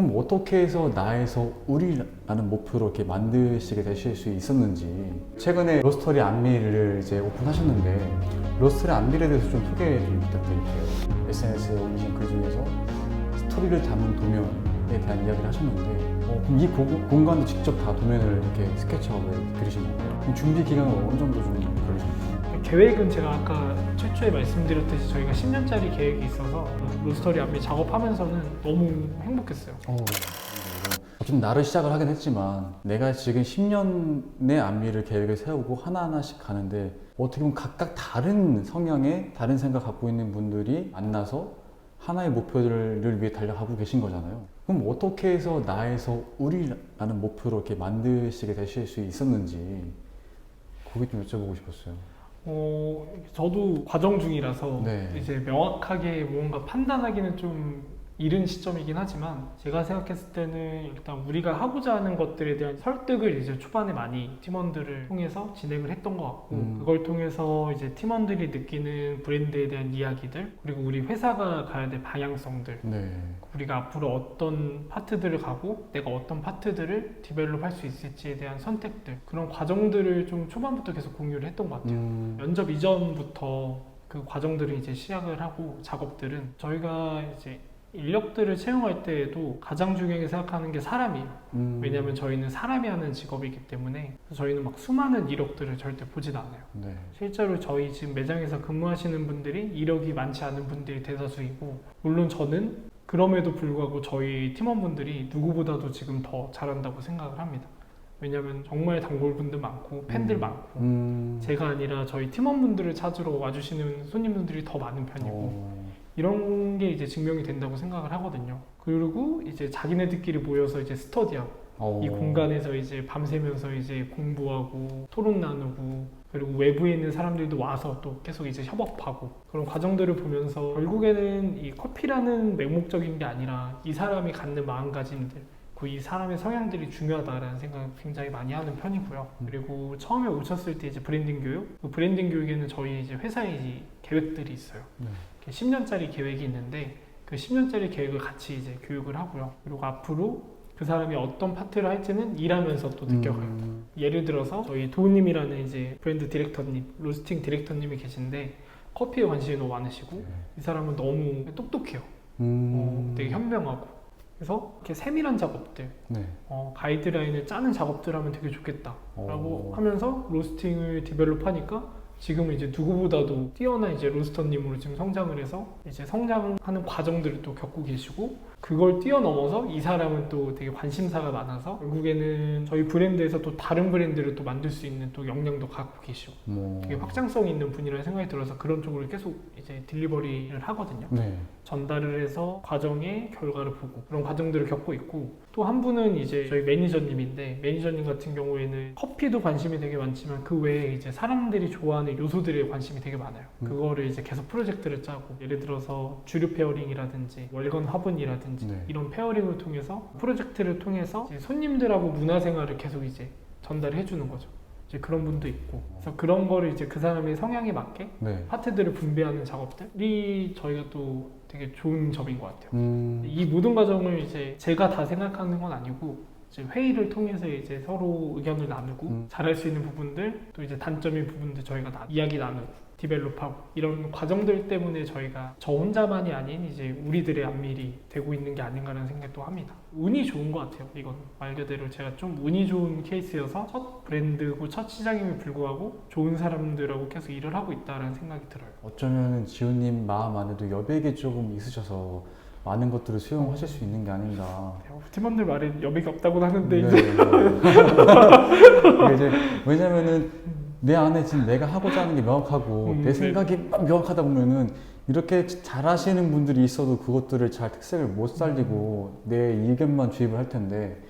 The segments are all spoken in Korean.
그럼 어떻게 해서 나에서 우리라는 목표로 이렇게 만드시게 되실 수 있었는지. 최근에 로스터리 안미를 이제 오픈하셨는데 로스터리 안미에 대해서 좀 소개 좀 부탁드릴게요. SNS에 올리신 글 중에서 스토리를 담은 도면에 대한 이야기를 하셨는데 그럼 이 공간도 직접 다 도면을 이렇게 스케치하고 그리신 건가요? 그럼 준비 기간은 어느 정도 좀 걸리셨나요? 계획은 제가 아까 최초에 말씀드렸듯이 저희가 10년짜리 계획이 있어서 로스터리 안미 작업하면서는 너무 행복했어요. 어쨌든 나를 시작을 하긴 했지만 내가 지금 10년의 안미를 계획을 세우고 하나하나씩 가는데 어떻게 보면 각각 다른 성향의 다른 생각 갖고 있는 분들이 만나서 하나의 목표를 위해 달려가고 계신 거잖아요. 그럼 어떻게 해서 나에서 우리라는 목표로 이렇게 만드시게 되실 수 있었는지 그게 좀 여쭤보고 싶었어요. 저도 과정 중이라서 네. 이제 명확하게 뭔가 판단하기는 좀 이른 시점이긴 하지만 제가 생각했을 때는 일단 우리가 하고자 하는 것들에 대한 설득을 이제 초반에 많이 팀원들을 통해서 진행을 했던 것 같고 그걸 통해서 이제 팀원들이 느끼는 브랜드에 대한 이야기들 그리고 우리 회사가 가야 될 방향성들 네. 우리가 앞으로 어떤 파트들을 가고 내가 어떤 파트들을 디벨롭 할 수 있을지에 대한 선택들 그런 과정들을 좀 초반부터 계속 공유를 했던 것 같아요. 면접 이전부터 그 과정들을 이제 시작을 하고 작업들은 저희가 이제 인력들을 채용할 때에도 가장 중요하게 생각하는 게 사람이에요. 왜냐하면 저희는 사람이 하는 직업이기 때문에 저희는 막 수많은 이력들을 절대 보진 않아요. 네. 실제로 저희 지금 매장에서 근무하시는 분들이 이력이 많지 않은 분들이 대다수이고 물론 저는 그럼에도 불구하고 저희 팀원분들이 누구보다도 지금 더 잘한다고 생각을 합니다. 왜냐하면 정말 단골분들 많고 팬들 많고 제가 아니라 저희 팀원분들을 찾으러 와주시는 손님분들이 더 많은 편이고 이런 게 이제 증명이 된다고 생각을 하거든요. 그리고 이제 자기네들끼리 모여서 이제 스터디하고 이 공간에서 이제 밤새면서 이제 공부하고 토론 나누고 그리고 외부에 있는 사람들도 와서 또 계속 이제 협업하고 그런 과정들을 보면서 결국에는 이 커피라는 맹목적인 게 아니라 이 사람이 갖는 마음가짐들 이 사람의 성향들이 중요하다라는 생각을 굉장히 많이 하는 편이고요. 그리고 처음에 오셨을 때 이제 브랜딩 교육, 그 브랜딩 교육에는 저희 이제 회사에 이제 계획들이 있어요. 10년짜리 계획이 있는데 그 10년짜리 계획을 같이 이제 교육을 하고요. 그리고 앞으로 그 사람이 어떤 파트를 할지는 일하면서 또 느껴가요. 예를 들어서 저희 도우님이라는 이제 브랜드 디렉터님, 로스팅 디렉터님이 계신데 커피에 관심이 너무 많으시고 이 사람은 너무 똑똑해요. 되게 현명하고. 그래서 이렇게 세밀한 작업들, 가이드라인을 짜는 작업들 하면 되게 좋겠다라고 하면서 로스팅을 디벨롭하니까 지금은 이제 누구보다도 뛰어난 이제 로스터님으로 지금 성장을 해서 이제 성장하는 과정들을 또 겪고 계시고 그걸 뛰어넘어서 이 사람은 또 되게 관심사가 많아서 결국에는 저희 브랜드에서 또 다른 브랜드를 또 만들 수 있는 또 역량도 갖고 계시고 되게 확장성 있는 분이라는 생각이 들어서 그런 쪽으로 계속 이제 딜리버리를 하거든요. 전달을 해서 과정의 결과를 보고 그런 과정들을 겪고 있고 또 한 분은 이제 저희 매니저님인데 매니저님 같은 경우에는 커피도 관심이 되게 많지만 그 외에 이제 사람들이 좋아하는 요소들에 관심이 되게 많아요. 그거를 이제 계속 프로젝트를 짜고 예를 들어서 주류 페어링이라든지 월간 화분이라든지 이런 페어링을 통해서 프로젝트를 통해서 이제 손님들하고 문화생활을 계속 이제 전달해 주는 거죠. 이제 그런 분도 있고 그래서 그런 거를 이제 그 사람의 성향에 맞게 파트들을 분배하는 작업들이 저희가 또 되게 좋은 점인 것 같아요. 이 모든 과정을 이제 제가 다 생각하는 건 아니고 이제 회의를 통해서 이제 서로 의견을 나누고 잘할 수 있는 부분들 또 이제 단점인 부분들 저희가 이야기 나누고 디벨롭하고 이런 과정들 때문에 저희가 저 혼자만이 아닌 이제 우리들의 안밀이 되고 있는 게 아닌가라는 생각도 합니다. 운이 좋은 것 같아요. 이건 말 그대로 제가 좀 운이 좋은 케이스여서 첫 브랜드고 첫 시장임에 불구하고 좋은 사람들하고 계속 일을 하고 있다는 생각이 들어요. 어쩌면 지훈님 마음 안에도 여백이 조금 있으셔서 많은 것들을 수용하실 수 있는 게 아닌가. 팀원들 말에 여백이 없다고 하는데 이제 왜냐면은 내 안에 지금 내가 하고자 하는 게 명확하고 내 생각이 명확하다 보면은 이렇게 잘하시는 분들이 있어도 그것들을 잘 특색을 못 살리고 내 의견만 주입을 할 텐데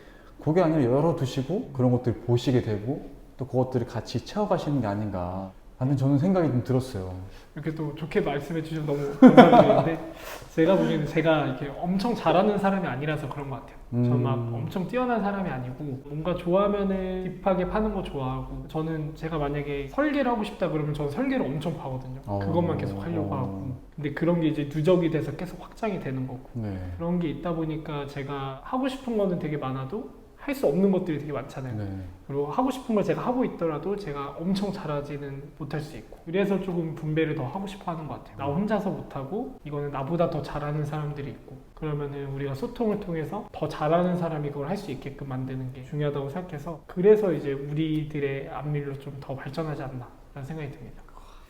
그게 아니라 열어두시고 그런 것들을 보시게 되고 또 그것들을 같이 채워가시는 게 아닌가. 근데 저는 생각이 좀 들었어요. 이렇게 또 좋게 말씀해 주셔서 너무 감사드리는데 제가 보기에는 제가 이렇게 엄청 잘하는 사람이 아니라서 그런 것 같아요. 저는 막 엄청 뛰어난 사람이 아니고 뭔가 좋아하면은 딥하게 파는 거 좋아하고 저는 제가 만약에 설계를 하고 싶다 그러면 저는 설계를 엄청 파거든요. 그것만 계속 하려고 하고 근데 그런 게 이제 누적이 돼서 계속 확장이 되는 거고 네. 그런 게 있다 보니까 제가 하고 싶은 거는 되게 많아도 할 수 없는 것들이 되게 많잖아요. 네. 그리고 하고 싶은 걸 제가 하고 있더라도 제가 엄청 잘하지는 못할 수 있고 그래서 조금 분배를 더 하고 싶어 하는 것 같아요. 나 혼자서 못하고 이거는 나보다 더 잘하는 사람들이 있고 그러면은 우리가 소통을 통해서 더 잘하는 사람이 그걸 할 수 있게끔 만드는 게 중요하다고 생각해서 그래서 이제 우리들의 안밀로 좀 더 발전하지 않나 라는 생각이 듭니다.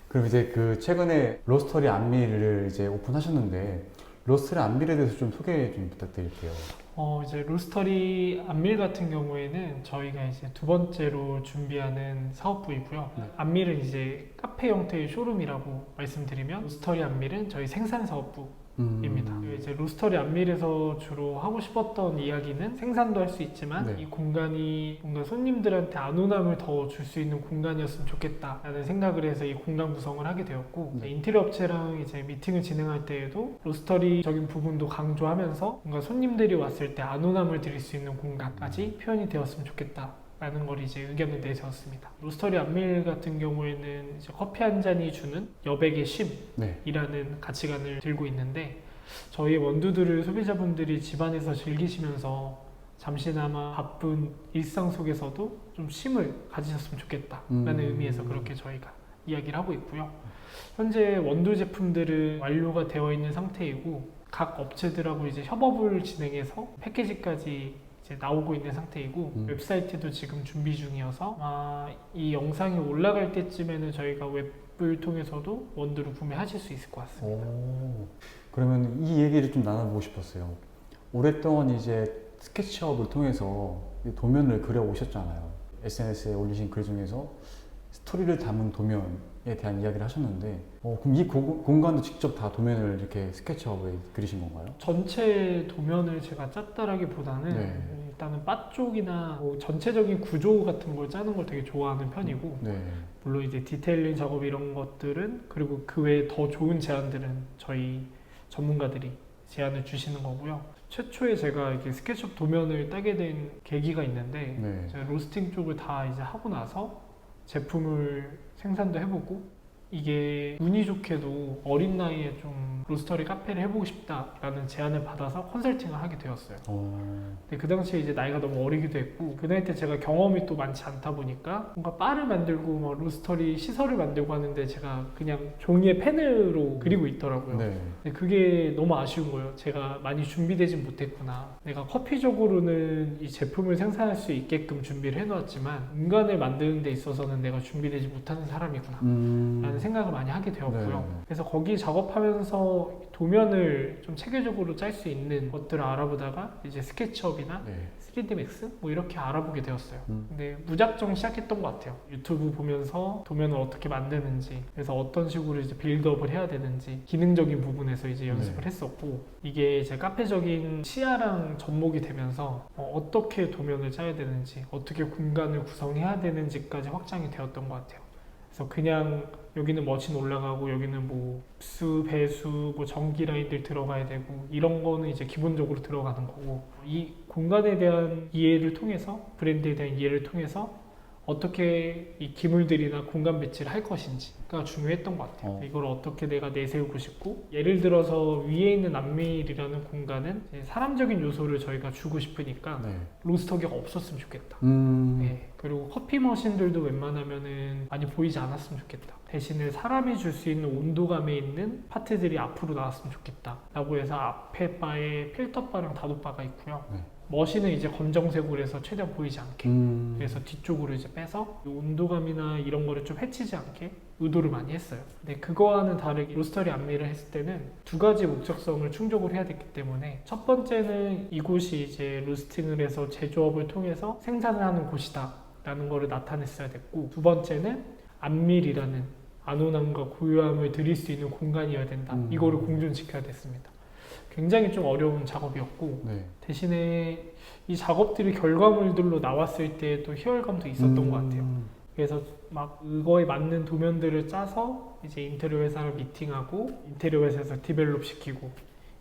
그럼 이제 그 최근에 로스터리 안밀을 이제 오픈하셨는데 로스터리 안밀에 대해서 좀 소개 좀 부탁드릴게요. 이제 로스터리 안밀 같은 경우에는 저희가 이제 두 번째로 준비하는 사업부이고요. 네. 안밀은 이제 카페 형태의 쇼룸이라고 말씀드리면 로스터리 안밀은 저희 생산 사업부입니다. 이제 로스터리 안밀에서 주로 하고 싶었던 이야기는 생산도 할 수 있지만 네. 이 공간이 뭔가 손님들한테 안온함을 더 줄 수 있는 공간이었으면 좋겠다라는 생각을 해서 이 공간 구성을 하게 되었고 네. 인테리어 업체랑 이제 미팅을 진행할 때에도 로스터리적인 부분도 강조하면서 뭔가 손님들이 왔을 때 안온함을 드릴 수 있는 공간까지 표현이 되었으면 좋겠다. 라는 걸 이제 의견을 내세웠습니다. 로스터리 안밀 같은 경우에는 이제 커피 한 잔이 주는 여백의 쉼이라는 네. 가치관을 들고 있는데 저희 원두들을 소비자분들이 집안에서 즐기시면서 잠시나마 바쁜 일상 속에서도 좀 쉼을 가지셨으면 좋겠다라는 의미에서 그렇게 저희가 이야기를 하고 있고요. 현재 원두 제품들은 완료가 되어 있는 상태이고 각 업체들하고 이제 협업을 진행해서 패키지까지 나오고 있는 상태이고 웹사이트도 지금 준비 중이어서 아마 이 영상이 올라갈 때쯤에는 저희가 웹을 통해서도 원두를 구매하실 수 있을 것 같습니다. 그러면 이 얘기를 좀 나눠보고 싶었어요. 오랫동안 이제 스케치업을 통해서 도면을 그려 오셨잖아요. SNS에 올리신 글 중에서 스토리를 담은 도면에 대한 이야기를 하셨는데 그럼 이 공간도 직접 다 도면을 이렇게 스케치업에 그리신 건가요? 전체 도면을 제가 짰다라기보다는 네. 일단은 바 쪽이나 뭐 전체적인 구조 같은 걸 짜는 걸 되게 좋아하는 편이고 네. 물론 이제 디테일링 작업 이런 것들은 그리고 그 외에 더 좋은 제안들은 저희 전문가들이 제안을 주시는 거고요. 최초에 제가 이렇게 스케치업 도면을 따게 된 계기가 있는데 네. 제가 로스팅 쪽을 다 이제 하고 나서 제품을 생산도 해보고 이게 운이 좋게도 어린 나이에 좀 로스터리 카페를 해보고 싶다라는 제안을 받아서 컨설팅을 하게 되었어요. 근데 그 당시에 이제 나이가 너무 어리기도 했고 그 나이 때 제가 경험이 또 많지 않다 보니까 뭔가 바를 만들고 막 로스터리 시설을 만들고 하는데 제가 그냥 종이에 펜으로 그리고 있더라고요. 네. 근데 그게 너무 아쉬운 거예요. 제가 많이 준비되진 못했구나. 내가 커피적으로는 이 제품을 생산할 수 있게끔 준비를 해놓았지만 인간을 만드는 데 있어서는 내가 준비되지 못하는 사람이구나 라는 생각을 많이 하게 되었고요. 네. 그래서 거기 작업하면서 도면을 좀 체계적으로 짤 수 있는 것들을 알아보다가 이제 스케치업이나 네. 3D 맥스 뭐 이렇게 알아보게 되었어요. 근데 무작정 시작했던 것 같아요. 유튜브 보면서 도면을 어떻게 만드는지, 그래서 어떤 식으로 이제 빌드업을 해야 되는지 기능적인 부분에서 이제 연습을 했었고 이게 이제 카페적인 시야랑 접목이 되면서 어떻게 도면을 짜야 되는지, 어떻게 공간을 구성해야 되는지까지 확장이 되었던 것 같아요. 그래서 그냥 여기는 머신 올라가고 여기는 뭐 수, 배수, 뭐 전기 라인들 들어가야 되고 이런 거는 이제 기본적으로 들어가는 거고 이 공간에 대한 이해를 통해서 브랜드에 대한 이해를 통해서 어떻게 이 기물들이나 공간 배치를 할 것인지가 중요했던 것 같아요. 이걸 어떻게 내가 내세우고 싶고 예를 들어서 위에 있는 안밀이라는 공간은 사람적인 요소를 저희가 주고 싶으니까 네. 로스터기가 없었으면 좋겠다. 네. 그리고 커피 머신들도 웬만하면은 많이 보이지 않았으면 좋겠다. 대신에 사람이 줄 수 있는 온도감에 있는 파트들이 앞으로 나왔으면 좋겠다 라고 해서 앞에 바에 필터바랑 다도바가 있고요. 네. 머신은 이제 검정색으로 해서 최대한 보이지 않게 그래서 뒤쪽으로 이제 빼서 온도감이나 이런 거를 좀 해치지 않게 의도를 많이 했어요. 근데 그거와는 다르게 로스터리 안밀을 했을 때는 두 가지 목적성을 충족을 해야 됐기 때문에 첫 번째는 이곳이 이제 로스팅을 해서 제조업을 통해서 생산을 하는 곳이다 라는 거를 나타냈어야 됐고 두 번째는 안밀이라는 안온함과 고요함을 드릴 수 있는 공간이어야 된다. 이거를 공존시켜야 됐습니다. 굉장히 좀 어려운 작업이었고 네. 대신에 이 작업들이 결과물들로 나왔을 때 또 희열감도 있었던 것 같아요. 그래서 막 그거에 맞는 도면들을 짜서 이제 인테리어 회사를 미팅하고 인테리어 회사에서 디벨롭 시키고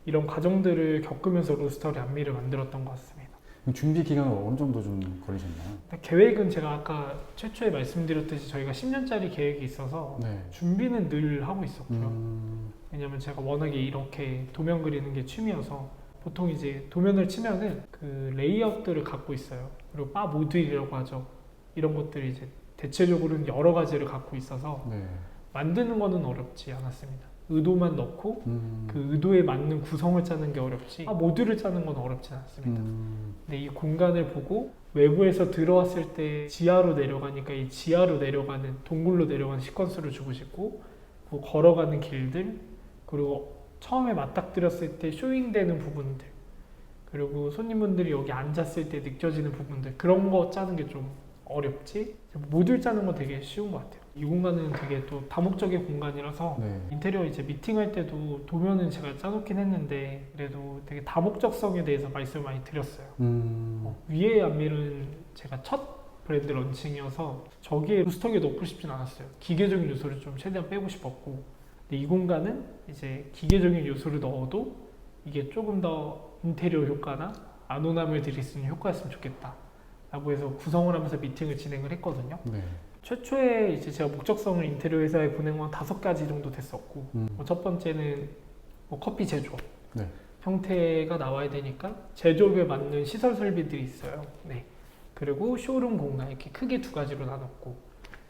이런 과정들을 겪으면서 로스터리 안미를 만들었던 것 같습니다. 준비 기간은 어느 정도 좀 걸리셨나요? 계획은 제가 아까 최초에 말씀드렸듯이 저희가 10년짜리 계획이 있어서 네. 준비는 늘 하고 있었고요. 왜냐면 제가 워낙에 이렇게 도면 그리는 게 취미여서 보통 이제 도면을 치면은 그 레이아웃들을 갖고 있어요. 그리고 바 모듈이라고 하죠. 이런 것들이 이제 대체적으로는 여러 가지를 갖고 있어서 네. 만드는 거는 어렵지 않았습니다. 의도만 넣고 그 의도에 맞는 구성을 짜는 게 어렵지 모듈을 짜는 건 어렵지 않습니다. 근데 이 공간을 보고 외부에서 들어왔을 때 지하로 내려가니까 이 지하로 내려가는 동굴로 내려가는 시퀀스를 주고 싶고 그 걸어가는 길들 그리고 처음에 맞닥뜨렸을 때 쇼잉되는 부분들 그리고 손님분들이 여기 앉았을 때 느껴지는 부분들 그런 거 짜는 게 좀 어렵지 모듈 짜는 건 되게 쉬운 것 같아요. 이 공간은 되게 또 다목적인 공간이라서 네. 인테리어 이제 미팅할 때도 도면은 제가 짜놓긴 했는데 그래도 되게 다목적성에 대해서 말씀을 많이 드렸어요. 위에 안밀은 제가 첫 브랜드 런칭이어서 저기에 루스터기에 넣고 싶진 않았어요. 기계적인 요소를 좀 최대한 빼고 싶었고 근데 이 공간은 이제 기계적인 요소를 넣어도 이게 조금 더 인테리어 효과나 안온함을 드릴 수 있는 효과였으면 좋겠다 라고 해서 구성을 하면서 미팅을 진행을 했거든요. 네. 최초에 이제 제가 목적성을 인테리어 회사에 보낸 건 5가지 정도 됐었고 첫 번째는 커피 제조업 네. 형태가 나와야 되니까 제조업에 맞는 시설 설비들이 있어요. 네. 그리고 쇼룸 공간 이렇게 크게 2가지로 나눴고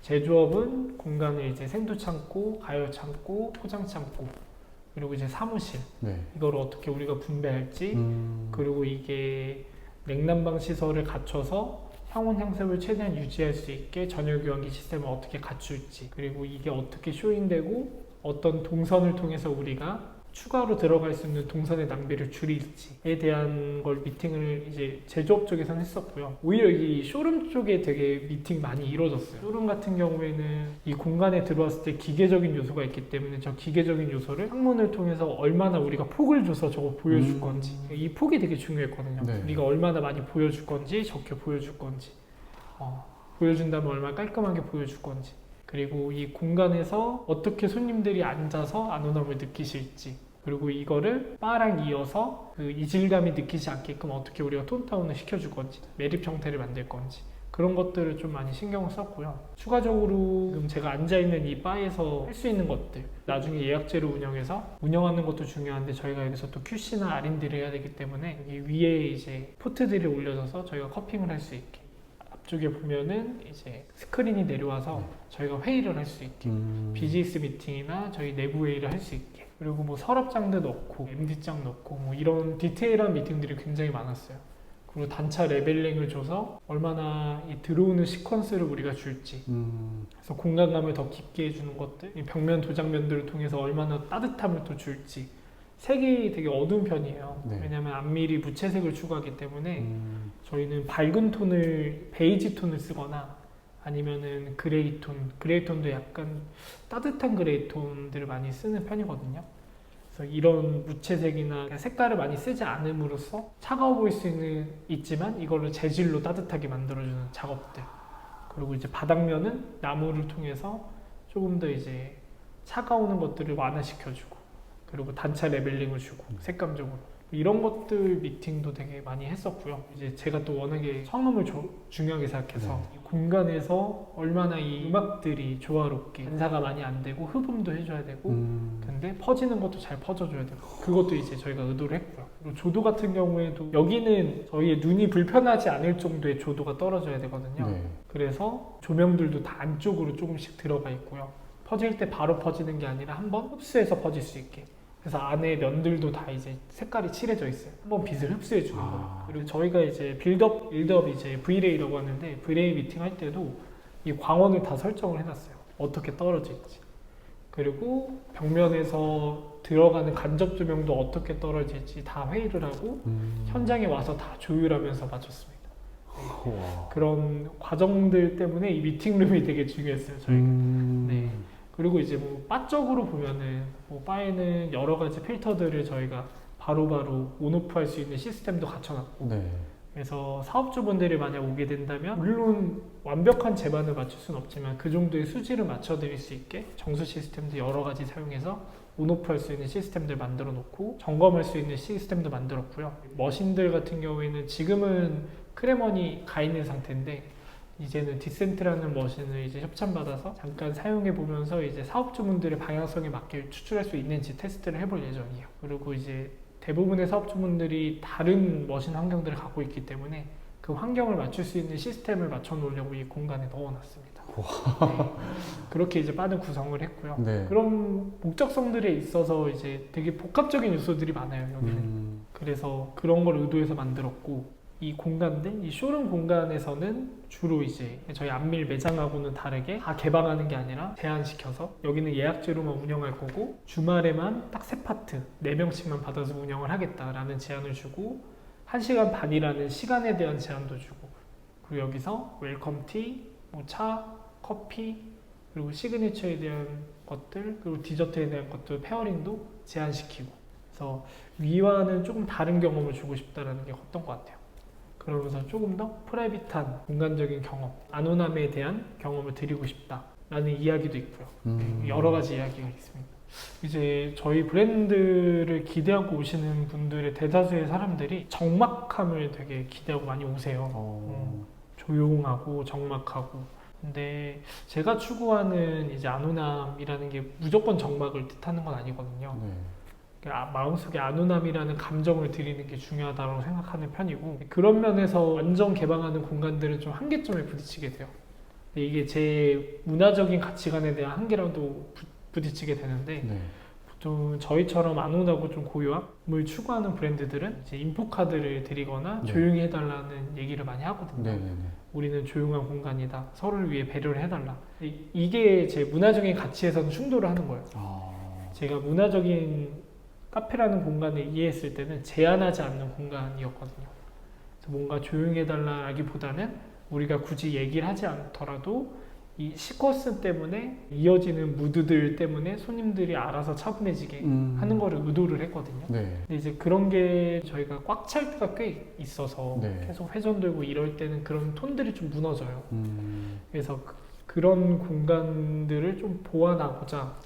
제조업은 공간을 이제 생두 창고, 가열 창고, 포장 창고 그리고 이제 사무실 네. 이걸 어떻게 우리가 분배할지 그리고 이게 냉난방 시설을 갖춰서 향온 향습을 최대한 유지할 수 있게 전열 교환기 시스템을 어떻게 갖출지 그리고 이게 어떻게 쇼잉되고 어떤 동선을 통해서 우리가 추가로 들어갈 수 있는 동선의 낭비를 줄일지에 대한 걸 미팅을 이제 제조업 쪽에서는 했었고요. 오히려 이 쇼룸 쪽에 되게 미팅 많이 이루어졌어요. 쇼룸 같은 경우에는 이 공간에 들어왔을 때 기계적인 요소가 있기 때문에 저 기계적인 요소를 창문을 통해서 얼마나 우리가 폭을 줘서 저거 보여줄 건지 이 폭이 되게 중요했거든요. 네. 우리가 얼마나 많이 보여줄 건지 적게 보여줄 건지 보여준다면 얼마나 깔끔하게 보여줄 건지 그리고 이 공간에서 어떻게 손님들이 앉아서 안온함을 느끼실지 그리고 이거를 바랑 이어서 그 이질감이 느끼지 않게끔 어떻게 우리가 톤다운을 시켜줄 건지 매립 형태를 만들 건지 그런 것들을 좀 많이 신경을 썼고요. 추가적으로 지금 제가 앉아있는 이 바에서 할 수 있는 것들 나중에 예약제로 운영해서 운영하는 것도 중요한데 저희가 여기서 또 QC나 R&D를 해야 되기 때문에 여기 위에 이제 포트들이 올려져서 저희가 커핑을 할 수 있게 앞쪽에 보면은 이제 스크린이 내려와서 저희가 회의를 할 수 있게 비즈니스 미팅이나 저희 내부 회의를 할 수 있게 그리고 뭐 서랍장도 넣고 MD장 넣고 뭐 이런 디테일한 미팅들이 굉장히 많았어요. 그리고 단차 레벨링을 줘서 얼마나 이 들어오는 시퀀스를 우리가 줄지 그래서 공간감을 더 깊게 해주는 것들 이 벽면 도장면들을 통해서 얼마나 따뜻함을 또 줄지 색이 되게 어두운 편이에요. 네. 왜냐하면 안밀이 무채색을 추구하기 때문에 저희는 밝은 톤을 베이지 톤을 쓰거나 아니면은 그레이 톤도 약간 따뜻한 그레이 톤들을 많이 쓰는 편이거든요. 그래서 이런 무채색이나 색깔을 많이 쓰지 않음으로써 차가워 보일 수 있지만 이거를 재질로 따뜻하게 만들어주는 작업들 그리고 이제 바닥면은 나무를 통해서 조금 더 이제 차가우는 것들을 완화시켜주고 그리고 단차 레벨링을 주고 색감적으로 이런 것들 미팅도 되게 많이 했었고요. 이제 제가 또 워낙에 성음을 중요하게 생각해서 이 공간에서 얼마나 이 음악들이 조화롭게 반사가 많이 안 되고 흡음도 해줘야 되고 근데 퍼지는 것도 잘 퍼져줘야 되고 그것도 이제 저희가 의도를 했고요. 그리고 조도 같은 경우에도 여기는 저희의 눈이 불편하지 않을 정도의 조도가 떨어져야 되거든요. 네. 그래서 조명들도 다 안쪽으로 조금씩 들어가 있고요. 퍼질 때 바로 퍼지는 게 아니라 한번 흡수해서 퍼질 수 있게 그래서 안에 면들도 다 이제 색깔이 칠해져 있어요. 한번 빛을 흡수해 주는 거예요. 그리고 저희가 이제 빌드업 이제 V레이라고 하는데 V레이 미팅 할 때도 이 광원을 다 설정을 해놨어요. 어떻게 떨어질지. 그리고 벽면에서 들어가는 간접 조명도 어떻게 떨어질지 다 회의를 하고 현장에 와서 다 조율하면서 맞췄습니다. 그런 과정들 때문에 이 미팅룸이 되게 중요했어요. 저희가. 네. 그리고 이제 뭐 바 쪽으로 보면은 뭐 바에는 여러 가지 필터들을 저희가 바로바로 온오프 할 수 있는 시스템도 갖춰놨고 네. 그래서 사업주분들이 만약 오게 된다면 물론 완벽한 제반을 맞출 수는 없지만 그 정도의 수지를 맞춰드릴 수 있게 정수 시스템도 여러 가지 사용해서 온오프 할 수 있는 시스템들 만들어 놓고 점검할 수 있는 시스템도 만들었고요. 머신들 같은 경우에는 지금은 크레먼이 가 있는 상태인데 이제는 디센트라는 머신을 이제 협찬받아서 잠깐 사용해 보면서 이제 사업주분들의 방향성에 맞게 추출할 수 있는지 테스트를 해볼 예정이에요. 그리고 이제 대부분의 사업주분들이 다른 머신 환경들을 갖고 있기 때문에 그 환경을 맞출 수 있는 시스템을 맞춰 놓으려고 이 공간에 넣어놨습니다. 네. 그렇게 이제 빠른 구성을 했고요. 네. 그런 목적성들에 있어서 이제 되게 복합적인 요소들이 많아요, 여기는. 그래서 그런 걸 의도해서 만들었고, 이 공간들, 이 쇼룸 공간에서는 주로 이제 저희 안밀 매장하고는 다르게 다 개방하는 게 아니라 제한시켜서 여기는 예약제로만 운영할 거고 주말에만 딱 3파트 4명씩만 받아서 운영을 하겠다라는 제한을 주고 1시간 반이라는 시간에 대한 제한도 주고 그리고 여기서 웰컴티, 뭐 차, 커피 그리고 시그니처에 대한 것들 그리고 디저트에 대한 것들 페어링도 제한시키고 그래서 위와는 조금 다른 경험을 주고 싶다라는 게 컸던 것 같아요. 그러면서 조금 더 프라이빗한 공간적인 경험, 안온함에 대한 경험을 드리고 싶다라는 이야기도 있고요. 여러 가지 이야기가 있습니다. 이제 저희 브랜드를 기대하고 오시는 분들의 대다수의 사람들이 적막함을 되게 기대하고 많이 오세요. 조용하고 적막하고. 근데 제가 추구하는 이제 안온함이라는 게 무조건 적막을 뜻하는 건 아니거든요. 네. 마음속에 안온함이라는 감정을 드리는 게 중요하다고 생각하는 편이고 그런 면에서 완전 개방하는 공간들은 좀 한계점에 부딪히게 돼요. 근데 이게 제 문화적인 가치관에 대한 한계랑도 부딪히게 되는데 네. 보통 저희처럼 안온하고 좀 고요함을 추구하는 브랜드들은 이제 인포카드를 드리거나 네. 조용히 해달라는 얘기를 많이 하거든요. 네네네. 우리는 조용한 공간이다. 서로를 위해 배려를 해달라. 이게 제 문화적인 가치에서는 충돌을 하는 거예요. 제가 문화적인 카페라는 공간을 이해했을 때는 제한하지 않는 공간이었거든요. 그래서 뭔가 조용히 해달라기보다는 우리가 굳이 얘기를 하지 않더라도 이 시퀀스 때문에 이어지는 무드들 때문에 손님들이 알아서 차분해지게 하는 거를 의도를 했거든요. 네. 근데 이제 그런 게 저희가 꽉 찰 때가 꽤 있어서 네. 계속 회전되고 이럴 때는 그런 톤들이 좀 무너져요. 그래서 그런 공간들을 좀 보완하고자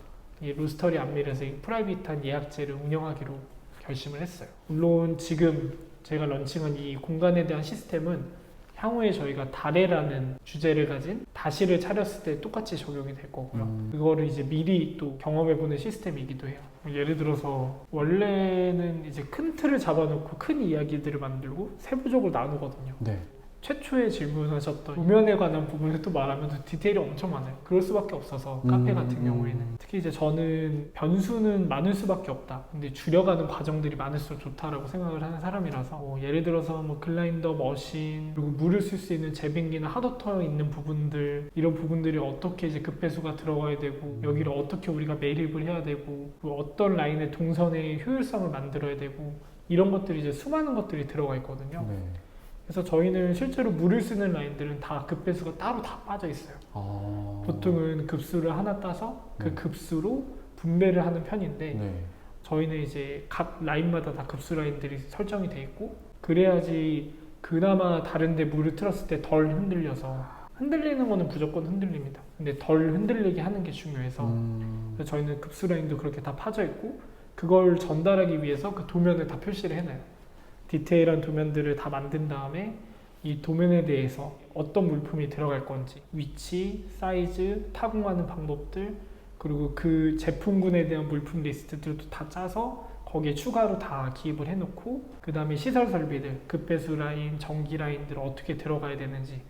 이 로스터리 안밀에서 이 프라이빗한 예약제를 운영하기로 결심을 했어요. 물론 지금 제가 런칭한 이 공간에 대한 시스템은 향후에 저희가 다래라는 주제를 가진 다시를 차렸을 때 똑같이 적용이 될 거고요. 그거를 이제 미리 또 경험해보는 시스템이기도 해요. 예를 들어서 원래는 이제 큰 틀을 잡아놓고 큰 이야기들을 만들고 세부적으로 나누거든요. 네. 최초에 질문하셨던 도면에 관한 부분을 또 말하면 디테일이 엄청 많아요. 그럴 수밖에 없어서 카페 같은 경우에는 특히 이제 저는 변수는 많을 수밖에 없다. 근데 줄여가는 과정들이 많을수록 좋다라고 생각을 하는 사람이라서 예를 들어서 뭐 글라인더, 머신 그리고 물을 쓸 수 있는 제빙기나 핫워터 있는 부분들 이런 부분들이 어떻게 이제 급배수가 들어가야 되고 여기를 어떻게 우리가 매립을 해야 되고 그리고 어떤 라인의 동선의 효율성을 만들어야 되고 이런 것들이 이제 수많은 것들이 들어가 있거든요. 네. 그래서 저희는 실제로 물을 쓰는 라인들은 다 급배수가 따로 다 빠져 있어요. 보통은 급수를 하나 따서 그 네. 급수로 분배를 하는 편인데 네. 저희는 이제 각 라인마다 다 급수 라인들이 설정이 돼 있고 그래야지 그나마 다른데 물을 틀었을 때 덜 흔들려서 흔들리는 거는 무조건 흔들립니다. 근데 덜 흔들리게 하는 게 중요해서 그래서 저희는 급수 라인도 그렇게 다 파져 있고 그걸 전달하기 위해서 그 도면을 다 표시를 해놔요. 디테일한 도면들을 다 만든 다음에 이 도면에 대해서 어떤 물품이 들어갈 건지 위치, 사이즈, 타공하는 방법들 그리고 그 제품군에 대한 물품 리스트들도 다 짜서 거기에 추가로 다 기입을 해놓고 그 다음에 시설 설비들, 급배수 라인, 전기 라인들 어떻게 들어가야 되는지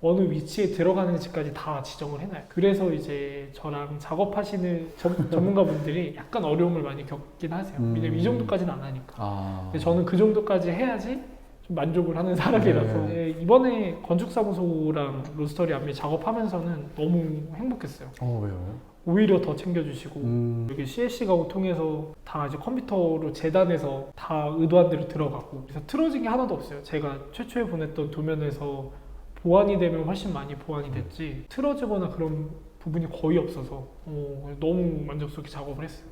어느 위치에 들어가는지까지 다 지정을 해놔요. 그래서 이제 저랑 작업하시는 전문가분들이 약간 어려움을 많이 겪긴 하세요. 왜냐면 이 정도까지는 안 하니까. 근데 저는 그 정도까지 해야지 좀 만족을 하는 사람이라서 이번에 건축사무소랑 로스터리 안밀 작업하면서는 너무 행복했어요. 왜요? 오히려 더 챙겨주시고 여기 CLC가 통해서 다 이제 컴퓨터로 재단해서 다 의도한 대로 들어가고 그래서 틀어진 게 하나도 없어요. 제가 최초에 보냈던 도면에서 보완이 되면 훨씬 많이 보완이 됐지 틀어지거나 그런 부분이 거의 없어서 너무 만족스럽게 작업을 했어요.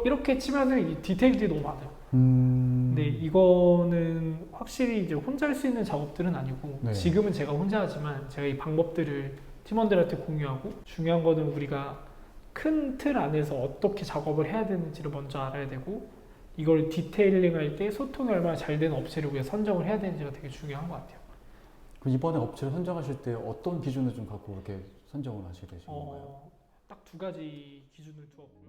이렇게 치면은 이 디테일들이 너무 많아요. 근데 이거는 확실히 이제 혼자 할 수 있는 작업들은 아니고 네. 지금은 제가 혼자 하지만 제가 이 방법들을 팀원들한테 공유하고 중요한 거는 우리가 큰 틀 안에서 어떻게 작업을 해야 되는지를 먼저 알아야 되고 이걸 디테일링 할 때 소통이 얼마나 잘 되는 업체를 우리가 선정을 해야 되는지가 되게 중요한 것 같아요. 그 이번에 업체를 선정하실 때 어떤 기준을 좀 갖고 그렇게 선정을 하시게 되신 건가요? 딱 두 가지 기준을 두었고요.